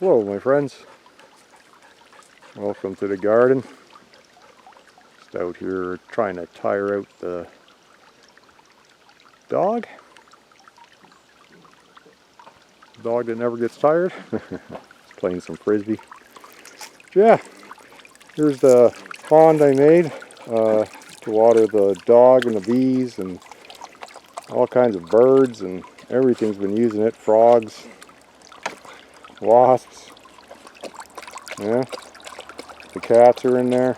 Hello my friends, welcome to the garden. Just out here trying to tire out the dog. Dog that never gets tired. Playing some frisbee. Yeah, here's the pond I made to water the dog and the bees and all kinds of birds, and everything's been using it. Frogs, wasps, yeah, the cats are in there.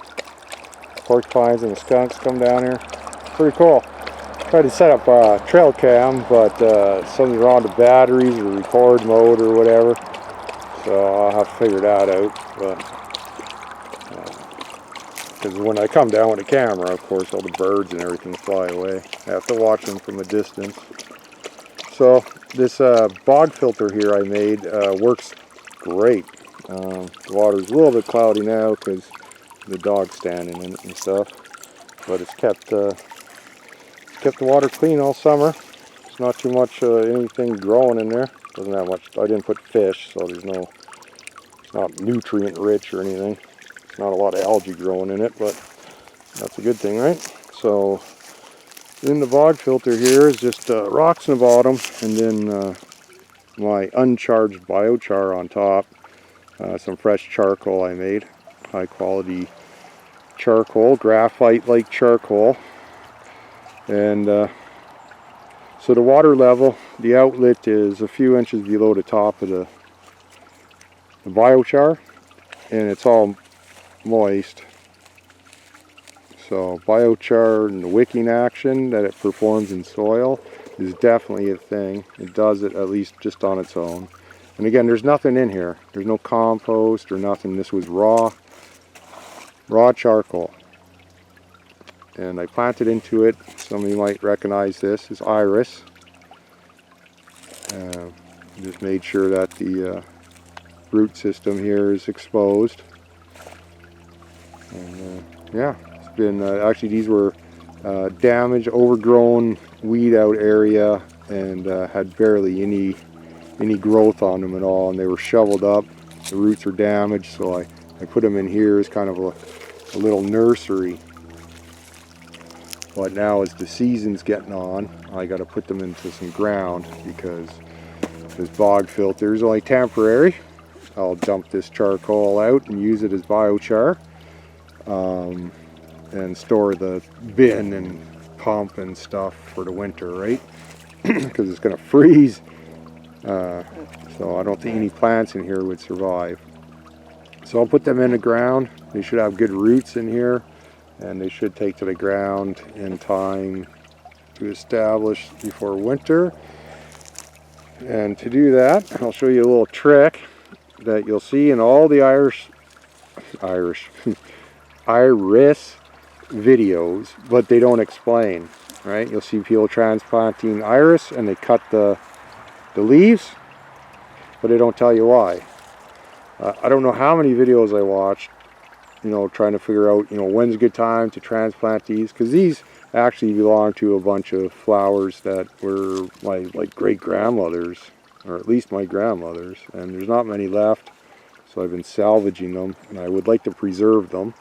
Porcupines and the skunks come down here. Pretty cool. Tried to set up a trail cam, but something's wrong with the batteries or record mode or whatever. So I'll have to figure that out. But because when I come down with the camera, of course, all the birds and everything fly away. I have to watch them from a distance. So this bog filter here I made works great. The water's a little bit cloudy now because the dog's standing in it and stuff. But it's kept the water clean all summer. There's not too much anything growing in there. Doesn't have much. I didn't put fish, so there's no, it's not nutrient rich or anything. Not a lot of algae growing in it, but that's a good thing, right? So in the bog filter here is just rocks in the bottom, and then my uncharged biochar on top. Some fresh charcoal I made, high quality charcoal, graphite like charcoal. And so the water level, the outlet is a few inches below the top of the biochar, and it's all moist. So biochar and the wicking action that it performs in soil is definitely a thing. It does it at least just on its own. And again, there's nothing in here. There's no compost or nothing. This was raw charcoal. And I planted into it. Some of you might recognize this as iris. Just made sure that the root system here is exposed. And yeah, it's been actually these were damaged, overgrown, weed out area, and had barely any growth on them at all, and they were shoveled up. The roots are damaged, so I put them in here as kind of a little nursery. But now as the season's getting on, I got to put them into some ground because this bog filter is only temporary. I'll dump this charcoal out and use it as biochar, and store the bin and pump and stuff for the winter, right? Because it's going to freeze. So I don't think any plants in here would survive. So I'll put them in the ground. They should have good roots in here, and they should take to the ground in time to establish before winter. And to do that, I'll show you a little trick that you'll see in all the iris videos, but they don't explain, right? You'll see people transplanting iris and they cut the leaves, but they don't tell you why. I don't know how many videos I watched, trying to figure out, when's a good time to transplant these, because these actually belong to a bunch of flowers that were my great grandmother's, or at least my grandmother's, and there's not many left, so I've been salvaging them, and I would like to preserve them,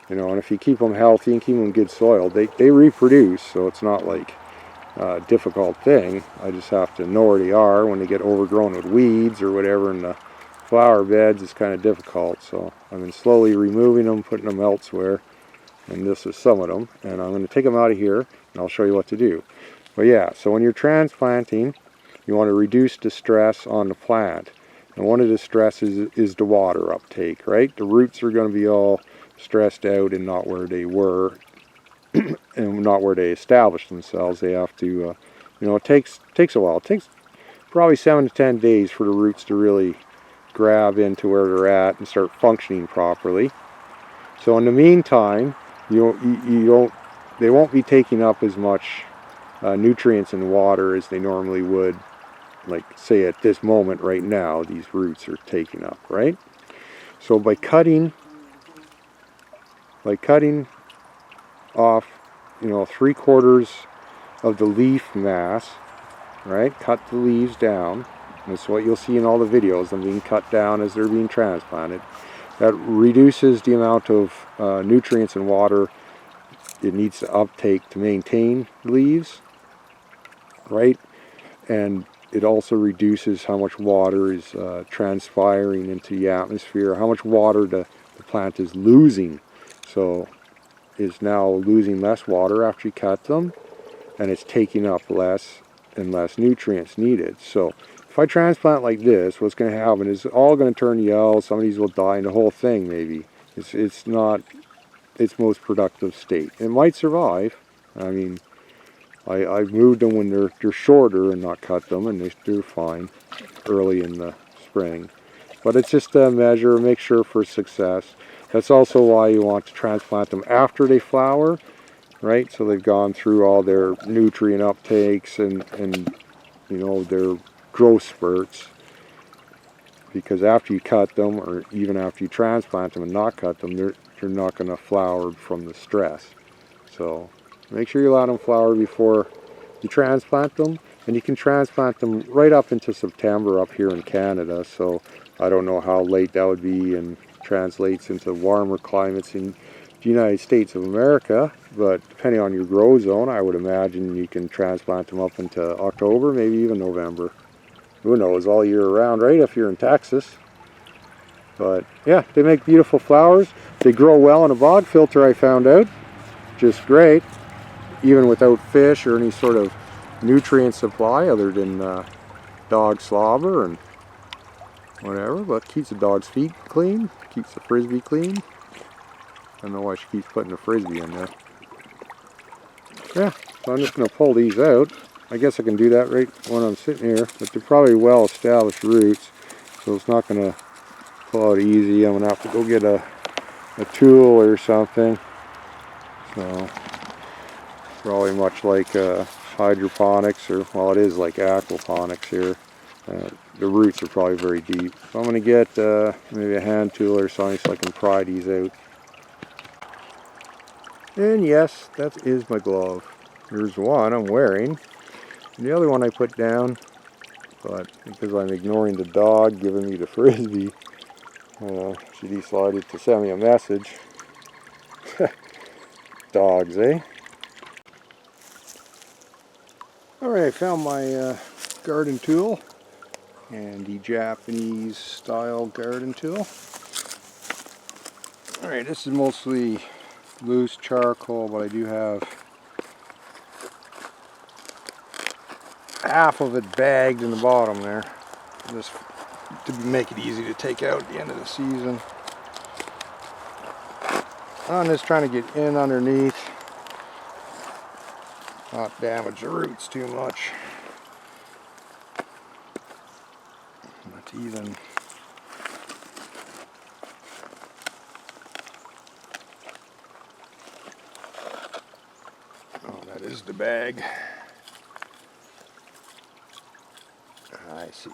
and if you keep them healthy and keep them in good soil, they reproduce, so it's not like a difficult thing. I just have to know where they are. When they get overgrown with weeds or whatever in the flower beds, it's kind of difficult, so I've been slowly removing them, putting them elsewhere, and this is some of them, and I'm going to take them out of here and I'll show you what to do. But yeah, so when you're transplanting, you want to reduce the stress on the plant, and one of the stresses is the water uptake, right? The roots are going to be all stressed out and not where they were and not where they established themselves. They have to it takes a while. It takes probably 7 to 10 days for the roots to really grab into where they're at and start functioning properly. So in the meantime, they won't be taking up as much nutrients and water as they normally would, like say at this moment right now these roots are taking up, right? So by cutting off 3/4 of the leaf mass, right? Cut the leaves down, That's what you'll see in all the videos, them being cut down as they're being transplanted. That reduces the amount of nutrients and water it needs to uptake to maintain leaves, right? And it also reduces how much water is transpiring into the atmosphere, how much water the plant is losing. So it's now losing less water after you cut them, and it's taking up less and less nutrients needed. So if I transplant like this, what's going to happen is all going to turn yellow, some of these will die, and the whole thing maybe. It's not its most productive state. It might survive. I mean, I've moved them when they're shorter and not cut them, and they're fine early in the spring. But it's just a measure, make sure for success. That's also why you want to transplant them after they flower, right? So they've gone through all their nutrient uptakes and you know, their growth spurts. Because after you cut them, or even after you transplant them and not cut them, they're not going to flower from the stress. So make sure you allow them flower before you transplant them. And you can transplant them right up into September up here in Canada. So I don't know how late that would be and translates into warmer climates in the United States of America. But depending on your grow zone, I would imagine you can transplant them up into October, maybe even November. Who knows, all year round, right, if you're in Texas. But yeah, they make beautiful flowers. They grow well in a bog filter, I found out. Just great, even without fish or any sort of nutrient supply other than dog slobber and whatever. But keeps the dog's feet clean, keeps the frisbee clean. I don't know why she keeps putting the frisbee in there. Yeah, so I'm just going to pull these out. I guess I can do that right when I'm sitting here, but they're probably well established roots, so it's not going to pull out easy. I'm going to have to go get a tool or something. So probably much like hydroponics, or well, it is like aquaponics here. The roots are probably very deep. So I'm going to get maybe a hand tool or something so I can pry these out. And yes, that is my glove. Here's one I'm wearing. And the other one I put down, but because I'm ignoring the dog giving me the frisbee, she decided to send me a message. Dogs, eh? Alright, I found my garden tool, and the Japanese style garden tool. Alright, this is mostly loose charcoal, but I do have half of it bagged in the bottom there, just to make it easy to take out at the end of the season. I'm just trying to get in underneath, not damage the roots too much. Not even. Oh, that is the bag. I see.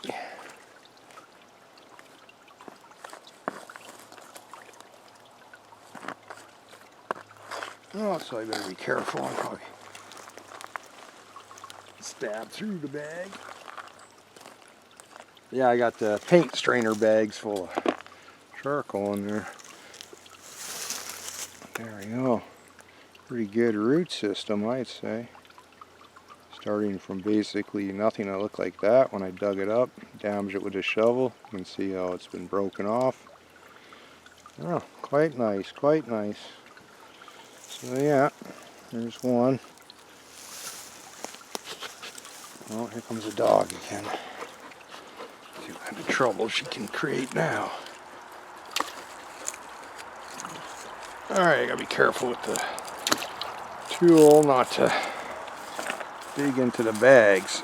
Oh, so I better be careful. I'll probably stab through the bag. Yeah, I got the paint strainer bags full of charcoal in there. There we go. Pretty good root system, I'd say. Starting from basically nothing that looked like that when I dug it up, damaged it with a shovel. You can see how it's been broken off. Oh, quite nice, quite nice. So yeah, there's one. Oh, here comes a dog again. See what kind of trouble she can create now. Alright, I gotta be careful with the tool not to dig into the bags.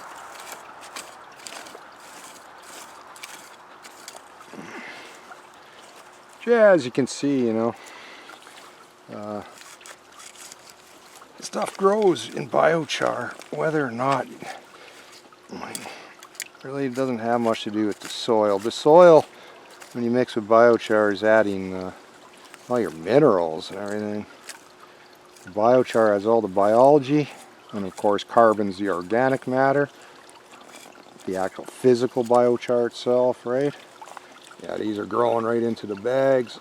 Yeah, as you can see, you know, stuff grows in biochar, whether or not. Really doesn't have much to do with the soil. The soil, when you mix with biochar, is adding all your minerals and everything. The biochar has all the biology, and of course carbon's the organic matter. the actual physical biochar itself, right? Yeah, these are growing right into the bags.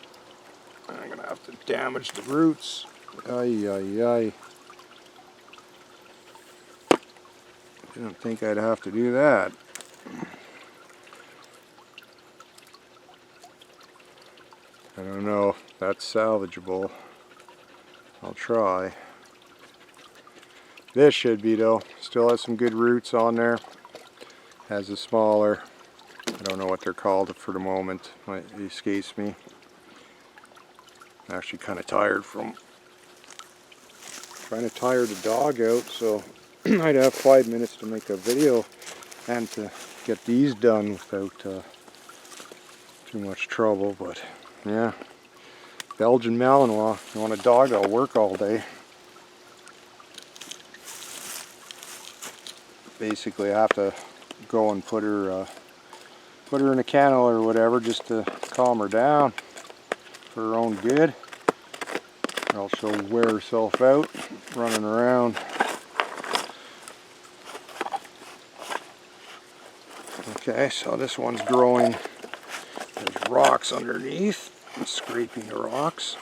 I'm gonna have to damage the roots. Ay, ay, ay. Didn't think I'd have to do that. I don't know if that's salvageable. I'll try. This should be though. Still has some good roots on there. Has a smaller, I don't know what they're called for the moment. It escapes me. I'm actually kind of tired from trying to tire the dog out, so I'd have 5 minutes to make a video and to get these done without too much trouble. But yeah, Belgian Malinois. You want a dog that'll work all day. Basically, I have to go and put her in a kennel or whatever just to calm her down for her own good, or else she'll wear herself out running around. Okay, so this one's growing. There's rocks underneath. I'm scraping the rocks,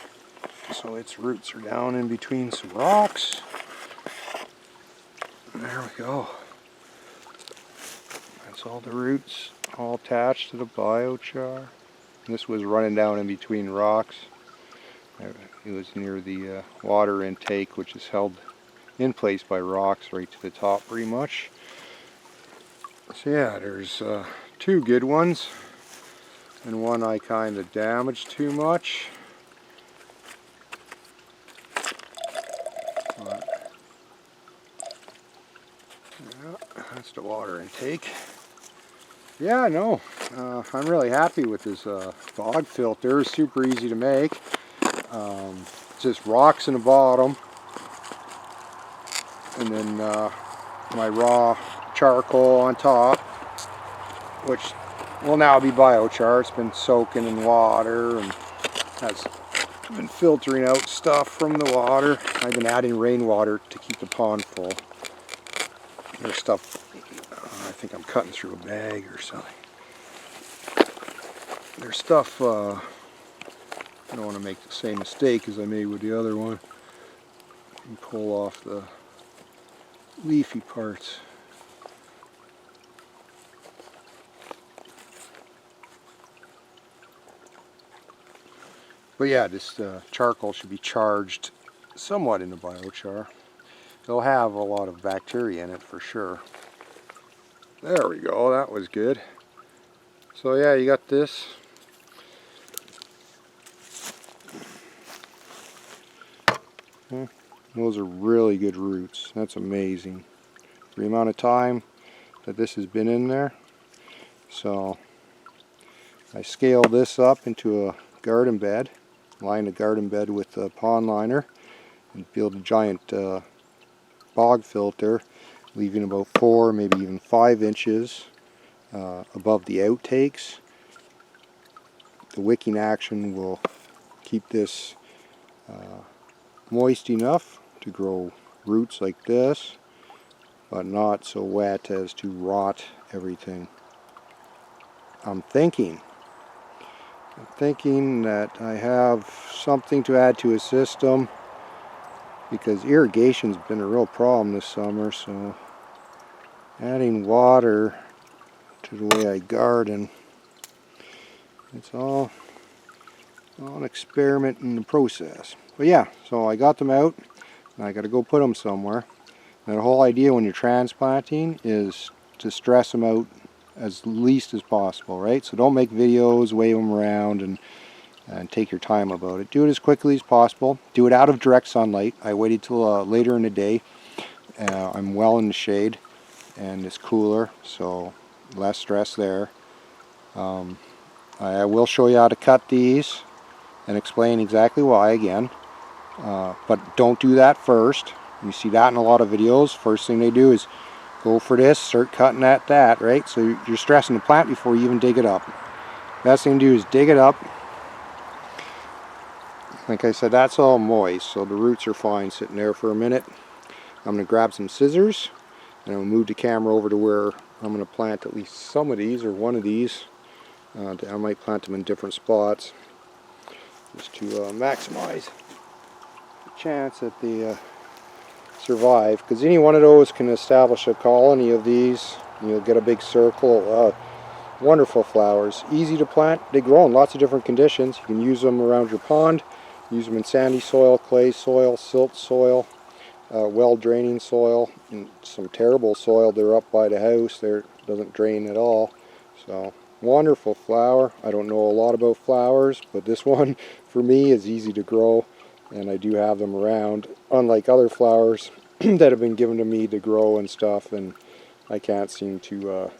so its roots are down in between some rocks. And there we go. That's all the roots, all attached to the biochar. This was running down in between rocks. It was near the water intake, which is held in place by rocks right to the top pretty much. So yeah, there's 2 good ones, and one I kind of damaged too much. But, yeah, that's the water intake. Yeah, no, I'm really happy with this bog filter. It's super easy to make. Just rocks in the bottom, and then my raw charcoal on top, which will now be biochar. It's been soaking in water and has been filtering out stuff from the water. I've been adding rainwater to keep the pond full. There's stuff, I think I'm cutting through a bag or something. There's stuff, I don't want to make the same mistake as I made with the other one and pull off the leafy parts. But yeah, this charcoal should be charged somewhat in the biochar. It'll have a lot of bacteria in it for sure. There we go, that was good. So yeah, you got this. Those are really good roots. That's amazing. The amount of time that this has been in there. So I scaled this up into a garden bed, lined the garden bed with a pond liner, and build a giant bog filter, leaving about 4, maybe even 5 inches above the outtakes. The wicking action will keep this moist enough to grow roots like this, but not so wet as to rot everything. I'm thinking that I have something to add to a system, because irrigation's been a real problem this summer, so adding water to the way I garden, it's all an experiment in the process. But yeah, so I got them out, and I got to go put them somewhere. And the whole idea when you're transplanting is to stress them out as least as possible, right? So don't make videos, wave them around, and take your time about it. Do it as quickly as possible. Do it out of direct sunlight. I waited till later in the day. I'm well in the shade, and it's cooler, so less stress there. I will show you how to cut these and explain exactly why again. But don't do that first. You see that in a lot of videos. First thing they do is go for this, start cutting at that, right? So you're stressing the plant before you even dig it up. Best thing to do is dig it up. Like I said, that's all moist, so the roots are fine sitting there for a minute. I'm going to grab some scissors, and I'll move the camera over to where I'm going to plant at least some of these, or one of these. I might plant them in different spots just to maximize the chance that they survive, because any one of those can establish a colony of these and you'll get a big circle. Wonderful flowers, easy to plant. They grow in lots of different conditions. You can use them around your pond, use them in sandy soil, clay soil, silt soil, well draining soil, and some terrible soil. They're up by the house there, doesn't drain at all. So wonderful flower. I don't know a lot about flowers, but this one for me is easy to grow, and I do have them around, unlike other flowers that have been given to me to grow and stuff, and I can't seem to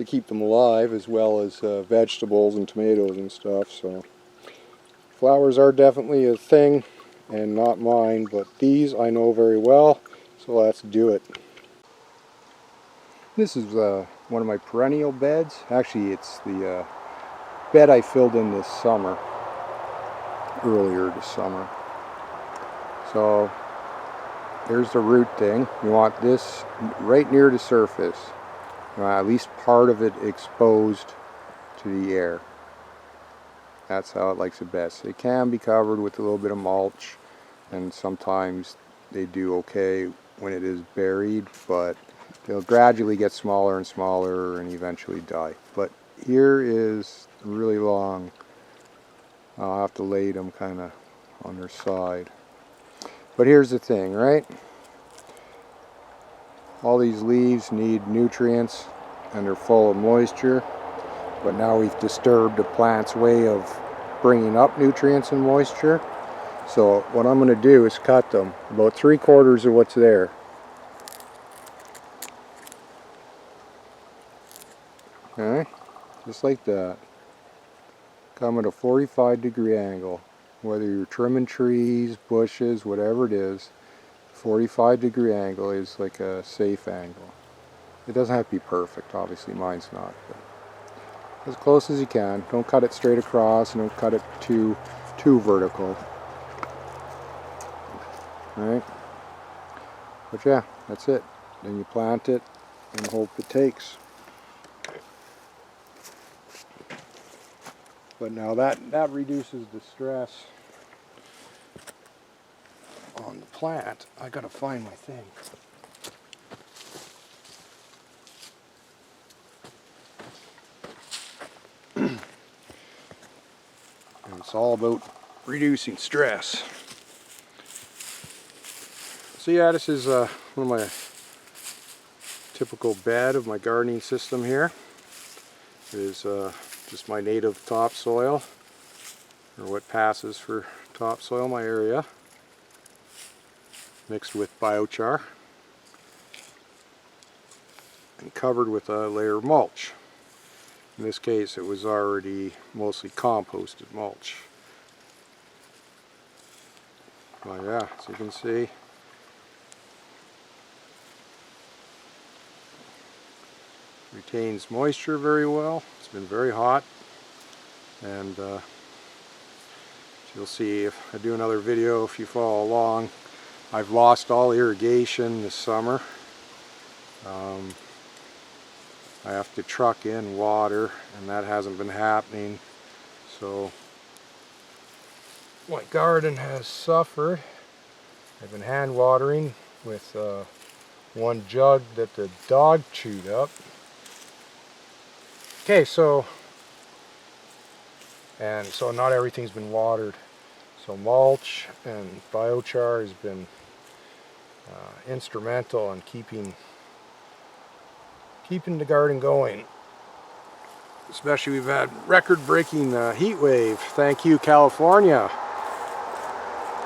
keep them alive, as well as vegetables and tomatoes and stuff. So flowers are definitely a thing, and not mine, but these I know very well, so let's do it. This is one of my perennial beds. Actually, it's the bed I filled in this summer, earlier this summer. So there's the root thing. You want this right near the surface. You want at least part of it exposed to the air. That's how it likes it best. It can be covered with a little bit of mulch, and sometimes they do okay when it is buried, but they'll gradually get smaller and smaller and eventually die. But here is really long. I'll have to lay them kind of on their side. But here's the thing, right? All these leaves need nutrients and they're full of moisture, but now we've disturbed the plant's way of bringing up nutrients and moisture. So what I'm going to do is cut them about 3/4 of what's there. Okay, just like that. Come at a 45-degree angle. Whether you're trimming trees, bushes, whatever it is, 45-degree angle is like a safe angle. It doesn't have to be perfect, obviously mine's not, but as close as you can. Don't cut it straight across, and don't cut it too vertical. Alright? But yeah, that's it. Then you plant it and hope it takes. But now that reduces the stress on the plant. I gotta find my thing. And it's all about reducing stress. So yeah, this is one of my typical bed of my gardening system here. It is just my native topsoil, or what passes for topsoil in my area, mixed with biochar and covered with a layer of mulch. In this case, it was already mostly composted mulch. Well, yeah, as you can see, retains moisture very well. It's been very hot, and you'll see if I do another video, if you follow along. I've lost all irrigation this summer. I have to truck in water, and that hasn't been happening, so my garden has suffered. I've been hand watering with one jug that the dog chewed up. Okay, so not everything's been watered. So mulch and biochar has been instrumental in keeping the garden going. Especially, we've had record-breaking heat wave. Thank you, California.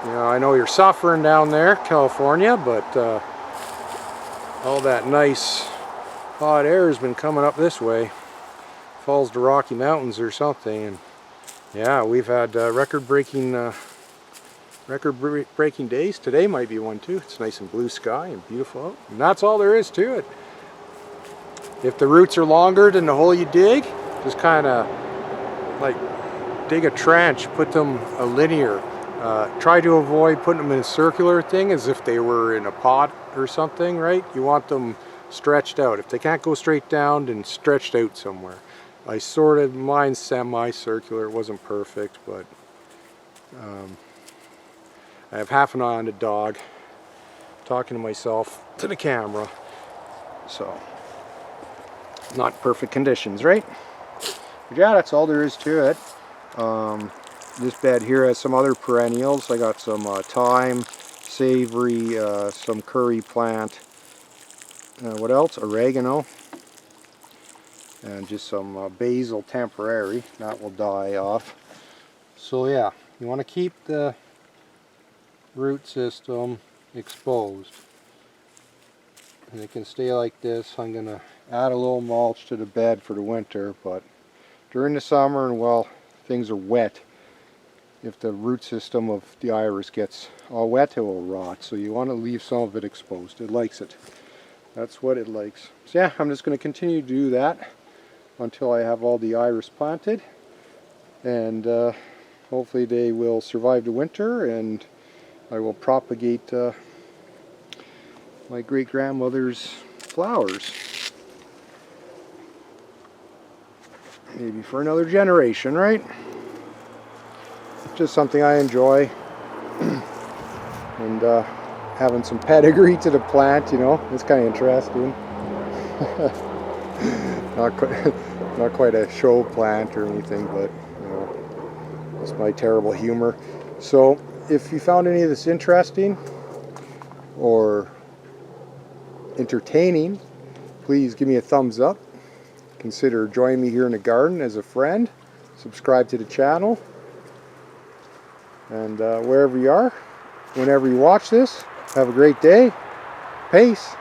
You know, I know you're suffering down there, California, but all that nice hot air has been coming up this way. Falls to Rocky Mountains or something, and yeah, we've had record-breaking days. Today might be one too. It's nice and blue sky and beautiful out. And that's all there is to it. If the roots are longer than the hole you dig, just kind of like dig a trench, put them a linear. Try to avoid putting them in a circular thing as if they were in a pot or something, right? You want them stretched out. If they can't go straight down, then stretched out somewhere. I sorted mine semi-circular. It wasn't perfect, but I have half an eye on the dog, talking to myself to the camera, so not perfect conditions, right? But yeah, that's all there is to it. This bed here has some other perennials. I got some thyme, savory, some curry plant, what else? Oregano, and just some basil temporary. That will die off. So yeah, you want to keep the root system exposed. And it can stay like this. I'm going to add a little mulch to the bed for the winter, but during the summer and while things are wet, if the root system of the iris gets all wet, it will rot. So you want to leave some of it exposed. It likes it. That's what it likes. So yeah, I'm just going to continue to do that until I have all the iris planted, and hopefully they will survive the winter, and I will propagate my great-grandmother's flowers. Maybe for another generation, right? Just something I enjoy. And having some pedigree to the plant, you know, it's kind of interesting. Not quite a show plant or anything, but you know, it's my terrible humor. So if you found any of this interesting or entertaining, please give me a thumbs up. Consider joining me here in the garden as a friend. Subscribe to the channel. And wherever you are, whenever you watch this, have a great day. Peace.